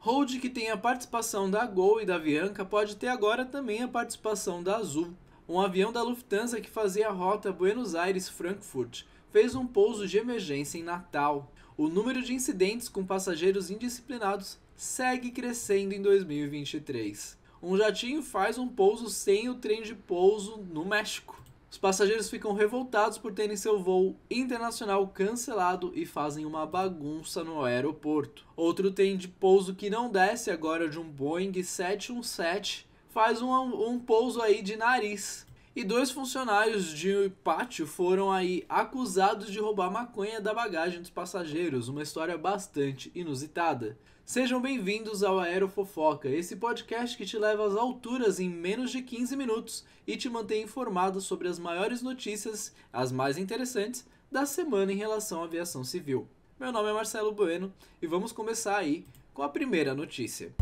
Hold, que tem a participação da Gol e da Avianca, pode ter agora também a participação da Azul. Um avião da Lufthansa que fazia a rota Buenos Aires-Frankfurt fez um pouso de emergência em Natal. O número de incidentes com passageiros indisciplinados segue crescendo em 2023. Um jatinho faz um pouso sem o trem de pouso no México. Os passageiros ficam revoltados por terem seu voo internacional cancelado e fazem uma bagunça no aeroporto. Outro trem de pouso que não desce agora de um Boeing 717 faz um pouso aí de nariz. E 2 funcionários de pátio foram aí acusados de roubar maconha da bagagem dos passageiros, uma história bastante inusitada. Sejam bem-vindos ao Aerofofoca, esse podcast que te leva às alturas em menos de 15 minutos e te mantém informado sobre as maiores notícias, as mais interessantes, da semana em relação à aviação civil. Meu nome é Marcelo Bueno e vamos começar aí com a primeira notícia.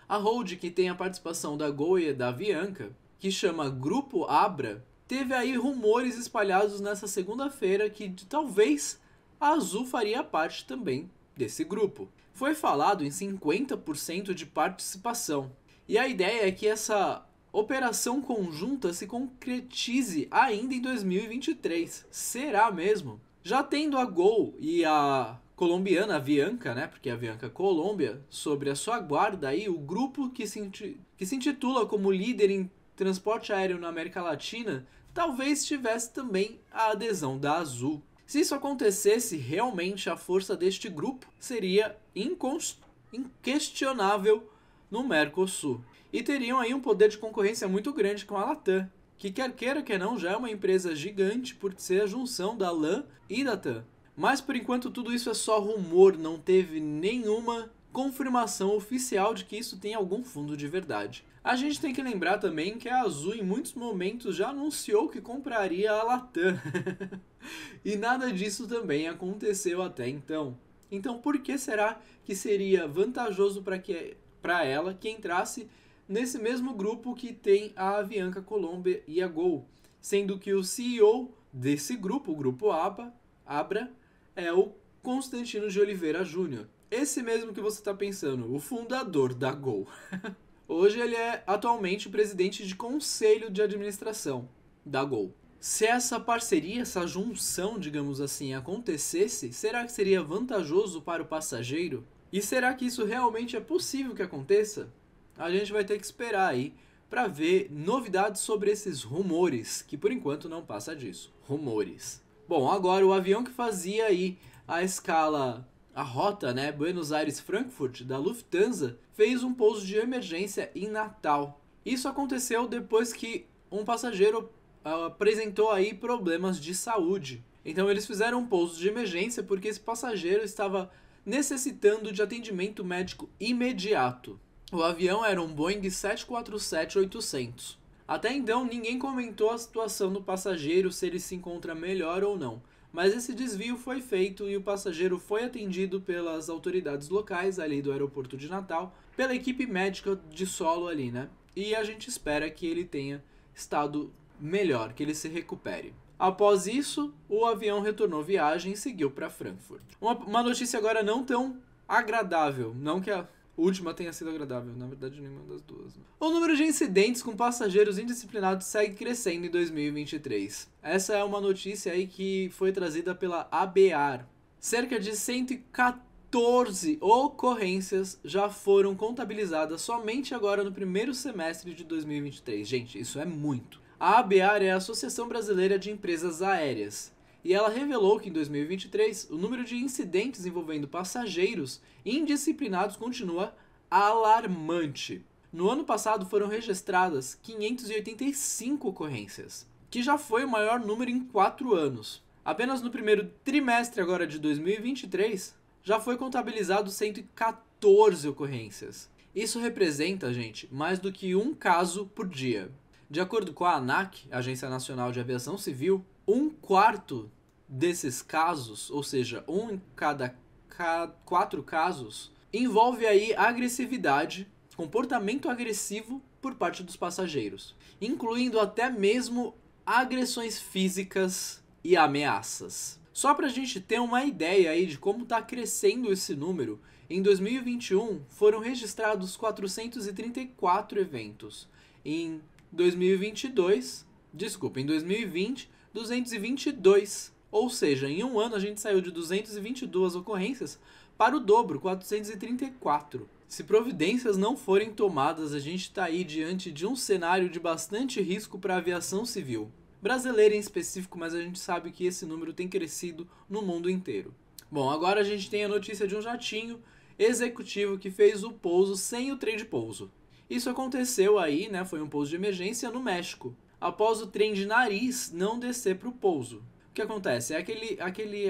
A Hold, que tem a participação da Gol e da Avianca, que chama Grupo Abra, teve aí rumores espalhados nessa segunda-feira que talvez a Azul faria parte também desse grupo. Foi falado em 50% de participação. E a ideia é que essa operação conjunta se concretize ainda em 2023. Será mesmo? Já tendo a Gol e a colombiana, a Avianca, né? Porque a Avianca Colômbia, sobre a sua guarda aí, o grupo que se intitula como líder em transporte aéreo na América Latina, talvez tivesse também a adesão da Azul. Se isso acontecesse, realmente a força deste grupo seria inquestionável no Mercosul. E teriam aí um poder de concorrência muito grande com a Latam, que quer queira quer não já é uma empresa gigante por ser a junção da LAN e da TAM. Mas por enquanto tudo isso é só rumor, não teve nenhuma confirmação oficial de que isso tem algum fundo de verdade. A gente tem que lembrar também que a Azul em muitos momentos já anunciou que compraria a Latam. E nada disso também aconteceu até então. Então por que será que seria vantajoso para ela que entrasse nesse mesmo grupo que tem a Avianca Colômbia e a Gol? Sendo que o CEO desse grupo, o Grupo Abra, é o Constantino de Oliveira Júnior. Esse mesmo que você está pensando, o fundador da Gol. Hoje ele é atualmente o presidente de conselho de administração da Gol. Se essa parceria, essa junção, digamos assim, acontecesse, será que seria vantajoso para o passageiro? E será que isso realmente é possível que aconteça? A gente vai ter que esperar aí para ver novidades sobre esses rumores, que por enquanto não passa disso. Rumores. Bom, agora o avião que fazia aí a rota, né, Buenos Aires-Frankfurt, da Lufthansa, fez um pouso de emergência em Natal. Isso aconteceu depois que um passageiro apresentou aí problemas de saúde. Então eles fizeram um pouso de emergência porque esse passageiro estava necessitando de atendimento médico imediato. O avião era um Boeing 747-800. Até então ninguém comentou a situação do passageiro, se ele se encontra melhor ou não. Mas esse desvio foi feito e o passageiro foi atendido pelas autoridades locais ali do aeroporto de Natal, pela equipe médica de solo ali, né? E a gente espera que ele tenha estado melhor, que ele se recupere. Após isso, o avião retornou viagem e seguiu para Frankfurt. Uma notícia agora não tão agradável, não que a última tenha sido agradável, na verdade nenhuma das duas. O número de incidentes com passageiros indisciplinados segue crescendo em 2023. Essa é uma notícia aí que foi trazida pela ABAR. Cerca de 114 ocorrências já foram contabilizadas somente agora no primeiro semestre de 2023. Gente, isso é muito. A ABAR é a Associação Brasileira de Empresas Aéreas. E ela revelou que em 2023 o número de incidentes envolvendo passageiros indisciplinados continua alarmante. No ano passado foram registradas 585 ocorrências, que já foi o maior número em 4 anos. Apenas no primeiro trimestre agora de 2023 já foi contabilizado 114 ocorrências. Isso representa, gente, mais do que um caso por dia. De acordo com a ANAC, Agência Nacional de Aviação Civil, 1/4 desses casos, ou seja, 1 em cada 4 casos, envolve aí agressividade, comportamento agressivo por parte dos passageiros, incluindo até mesmo agressões físicas e ameaças. Só para a gente ter uma ideia aí de como está crescendo esse número, em 2021 foram registrados 434 eventos. Em 2020, 222. Ou seja, em um ano a gente saiu de 222 ocorrências para o dobro, 434. Se providências não forem tomadas, a gente está aí diante de um cenário de bastante risco para a aviação civil. Brasileira em específico, mas a gente sabe que esse número tem crescido no mundo inteiro. Bom, agora a gente tem a notícia de um jatinho executivo que fez o pouso sem o trem de pouso. Isso aconteceu aí, né, foi um pouso de emergência no México, após o trem de nariz não descer para o pouso. O que acontece? É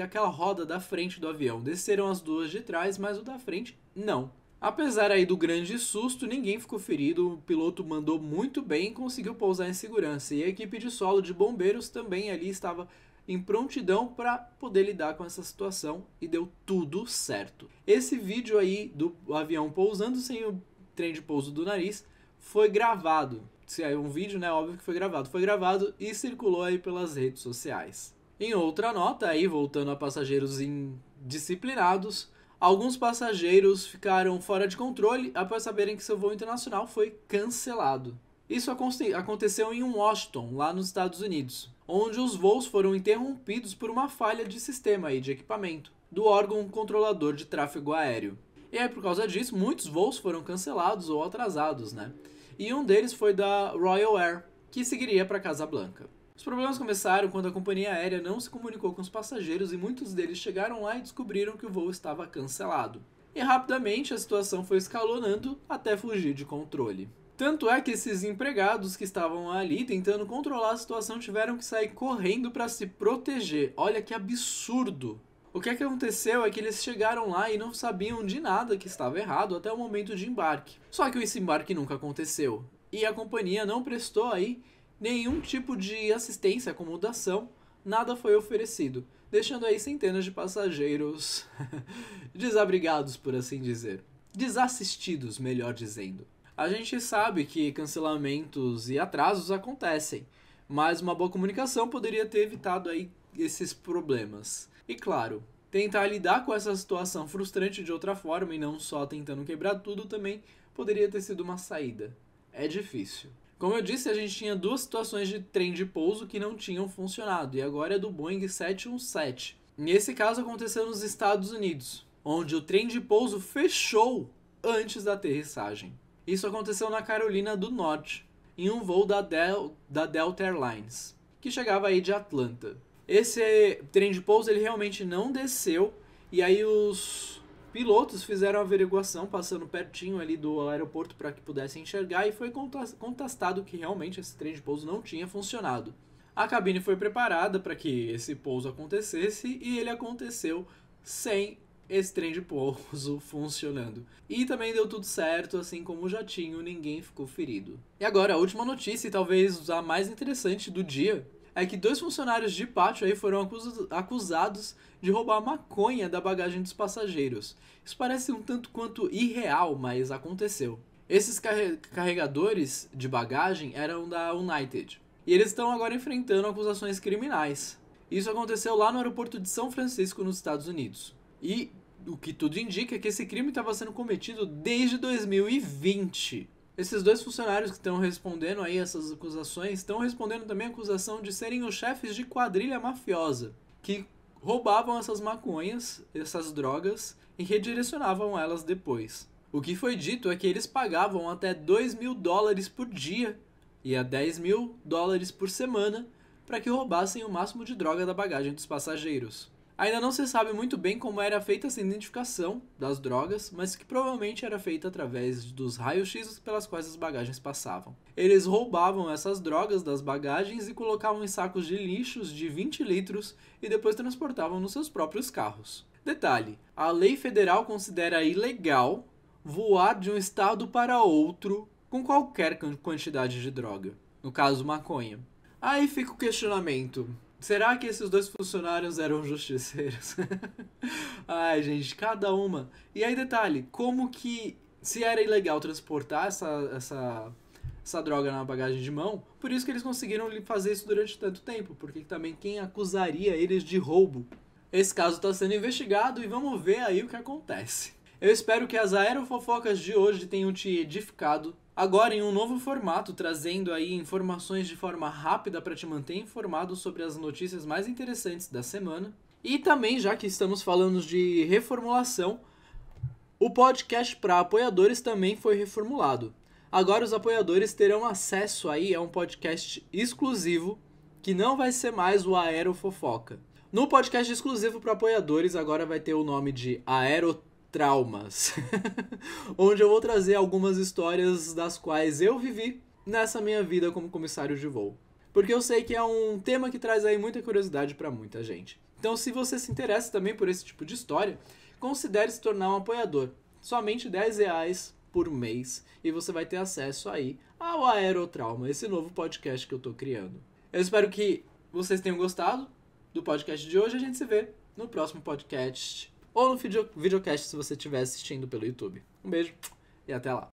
aquela roda da frente do avião. Desceram as duas de trás, mas o da frente não. Apesar aí do grande susto, ninguém ficou ferido, o piloto mandou muito bem e conseguiu pousar em segurança. E a equipe de solo de bombeiros também ali estava em prontidão para poder lidar com essa situação e deu tudo certo. Esse vídeo aí do avião pousando sem o trem de pouso do nariz foi gravado. Se é um vídeo, né, óbvio que foi gravado. Foi gravado e circulou aí pelas redes sociais. Em outra nota, aí voltando a passageiros indisciplinados, alguns passageiros ficaram fora de controle após saberem que seu voo internacional foi cancelado. Isso aconteceu em Washington, lá nos Estados Unidos, onde os voos foram interrompidos por uma falha de sistema e de equipamento do órgão controlador de tráfego aéreo. E aí, por causa disso, muitos voos foram cancelados ou atrasados, né? E um deles foi da Royal Air, que seguiria para Casablanca. Os problemas começaram quando a companhia aérea não se comunicou com os passageiros e muitos deles chegaram lá e descobriram que o voo estava cancelado. E rapidamente a situação foi escalonando até fugir de controle. Tanto é que esses empregados que estavam ali tentando controlar a situação tiveram que sair correndo para se proteger. Olha que absurdo! O que aconteceu é que eles chegaram lá e não sabiam de nada que estava errado até o momento de embarque. Só que esse embarque nunca aconteceu. E a companhia não prestou aí nenhum tipo de assistência, acomodação, nada foi oferecido, deixando aí centenas de passageiros desabrigados, por assim dizer. Desassistidos, melhor dizendo. A gente sabe que cancelamentos e atrasos acontecem, mas uma boa comunicação poderia ter evitado aí esses problemas. E claro, tentar lidar com essa situação frustrante de outra forma e não só tentando quebrar tudo também poderia ter sido uma saída. É difícil. Como eu disse, a gente tinha duas situações de trem de pouso que não tinham funcionado, e agora é do Boeing 717. Nesse caso aconteceu nos Estados Unidos, onde o trem de pouso fechou antes da aterrissagem. Isso aconteceu na Carolina do Norte, em um voo da Delta Airlines, que chegava aí de Atlanta. Esse trem de pouso ele realmente não desceu, e aí os pilotos fizeram a averiguação passando pertinho ali do aeroporto para que pudessem enxergar e foi contestado que realmente esse trem de pouso não tinha funcionado. A cabine foi preparada para que esse pouso acontecesse e ele aconteceu sem esse trem de pouso funcionando. E também deu tudo certo, assim como o jatinho, ninguém ficou ferido. E agora, a última notícia e talvez a mais interessante do dia é que 2 funcionários de pátio aí foram acusados de roubar maconha da bagagem dos passageiros. Isso parece um tanto quanto irreal, mas aconteceu. Esses carregadores de bagagem eram da United. E eles estão agora enfrentando acusações criminais. Isso aconteceu lá no aeroporto de São Francisco, nos Estados Unidos. E o que tudo indica é que esse crime estava sendo cometido desde 2020. Esses 2 funcionários que estão respondendo aí essas acusações estão respondendo também a acusação de serem os chefes de quadrilha mafiosa, que roubavam essas maconhas, essas drogas, e redirecionavam elas depois. O que foi dito é que eles pagavam até $2.000 por dia e a $10.000 por semana para que roubassem o máximo de droga da bagagem dos passageiros. Ainda não se sabe muito bem como era feita essa identificação das drogas, mas que provavelmente era feita através dos raios-x pelas quais as bagagens passavam. Eles roubavam essas drogas das bagagens e colocavam em sacos de lixos de 20 litros e depois transportavam nos seus próprios carros. Detalhe, a lei federal considera ilegal voar de um estado para outro com qualquer quantidade de droga, no caso maconha. Aí fica o questionamento. Será que esses 2 funcionários eram justiceiros? Ai, gente, cada uma. E aí, detalhe, como que, se era ilegal transportar essa droga na bagagem de mão, por isso que eles conseguiram fazer isso durante tanto tempo, porque também quem acusaria eles de roubo Esse caso está sendo investigado e vamos ver aí o que acontece. Eu espero que as aerofofocas de hoje tenham te edificado, agora em um novo formato, trazendo aí informações de forma rápida para te manter informado sobre as notícias mais interessantes da semana. E também, já que estamos falando de reformulação, o podcast para apoiadores também foi reformulado. Agora os apoiadores terão acesso aí a um podcast exclusivo que não vai ser mais o Aerofofoca. No podcast exclusivo para apoiadores agora vai ter o nome de Aerotraumas, onde eu vou trazer algumas histórias das quais eu vivi nessa minha vida como comissário de voo. Porque eu sei que é um tema que traz aí muita curiosidade para muita gente. Então, se você se interessa também por esse tipo de história, considere se tornar um apoiador. Somente R$10 por mês e você vai ter acesso aí ao Aerotrauma, esse novo podcast que eu tô criando. Eu espero que vocês tenham gostado do podcast de hoje. A gente se vê no próximo podcast ou no videocast se você estiver assistindo pelo YouTube. Um beijo e até lá.